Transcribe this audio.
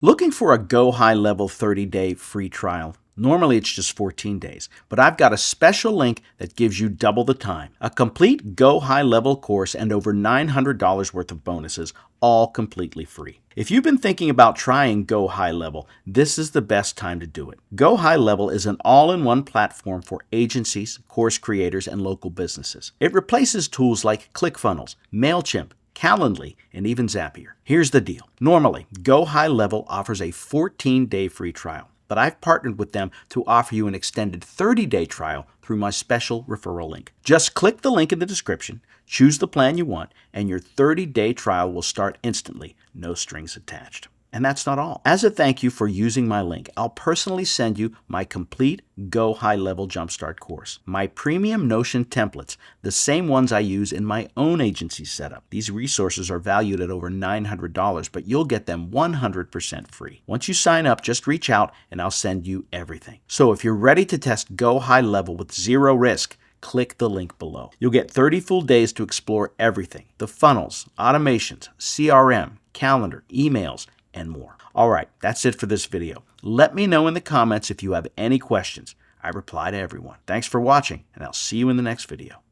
Looking for a GoHighLevel 30-day free trial? Normally it's just 14 days, but I've got a special link that gives you double the time. A complete GoHighLevel course and over $900 worth of bonuses, all completely free. If you've been thinking about trying GoHighLevel, this is the best time to do it. GoHighLevel is an all-in-one platform for agencies, course creators, and local businesses. It replaces tools like ClickFunnels, MailChimp, Calendly, and even Zapier. Here's the deal. Normally, GoHighLevel offers a 14-day free trial, but I've partnered with them to offer you an extended 30-day trial through my special referral link. Just click the link in the description, choose the plan you want, and your 30-day trial will start instantly, no strings attached. And that's not all. As a thank you for using my link, I'll personally send you my complete GoHighLevel Jumpstart course, my premium Notion templates, the same ones I use in my own agency setup. These resources are valued at over $900, but you'll get them 100% free. Once you sign up, just reach out and I'll send you everything. So if you're ready to test GoHighLevel with zero risk, click the link below. You'll get 30 full days to explore everything: the funnels, automations, CRM, calendar, emails, and more. Alright, that's it for this video. Let me know in the comments if you have any questions. I reply to everyone. Thanks for watching, and I'll see you in the next video.